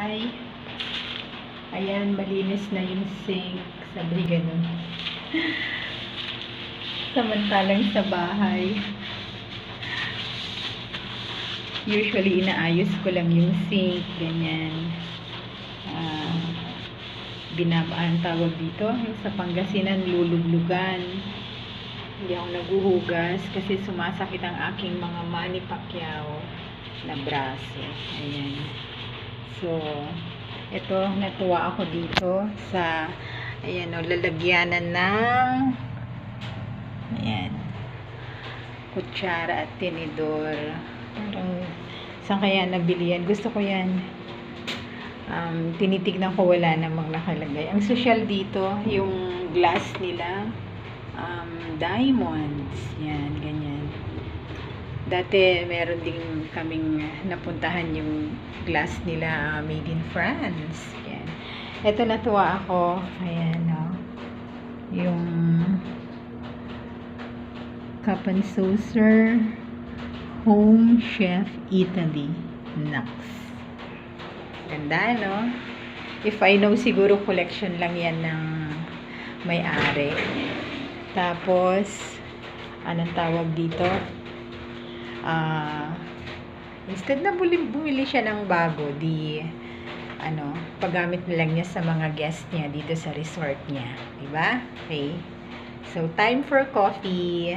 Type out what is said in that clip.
bahay. Ayan, malinis na yung sink. Sabi ganun. Samantalang sa bahay, usually inaayos ko lang yung sink, ganyan. Binabaan tawag dito, yung sa Pangasinan, lulublugan. Hindi ako naguhugas kasi sumasakit ang aking mga Manny Pacquiao na braso. Ayan. So, ito, natuwa ako dito sa, ayan o, lalagyanan ng, ayan, kutsara at tinidor. Parang, saan kaya nabili yan? Gusto ko yan. Tinitignan ko, wala namang nakalagay. Ang social dito, yung glass nila, diamonds. Yan, ganyan. Dati, meron din kaming napuntahan yung glass nila made in France. Yan. Ito, natuwa ako. Ayan, no? Yung cup and saucer Home Chef Italy. Nux. Ganda, no? If I know, siguro collection lang yan ng may-ari. Tapos, anong tawag dito? Instead na bumili siya ng bago, paggamit na lang niya sa mga guest niya dito sa resort niya. Diba? Okay. So, time for coffee.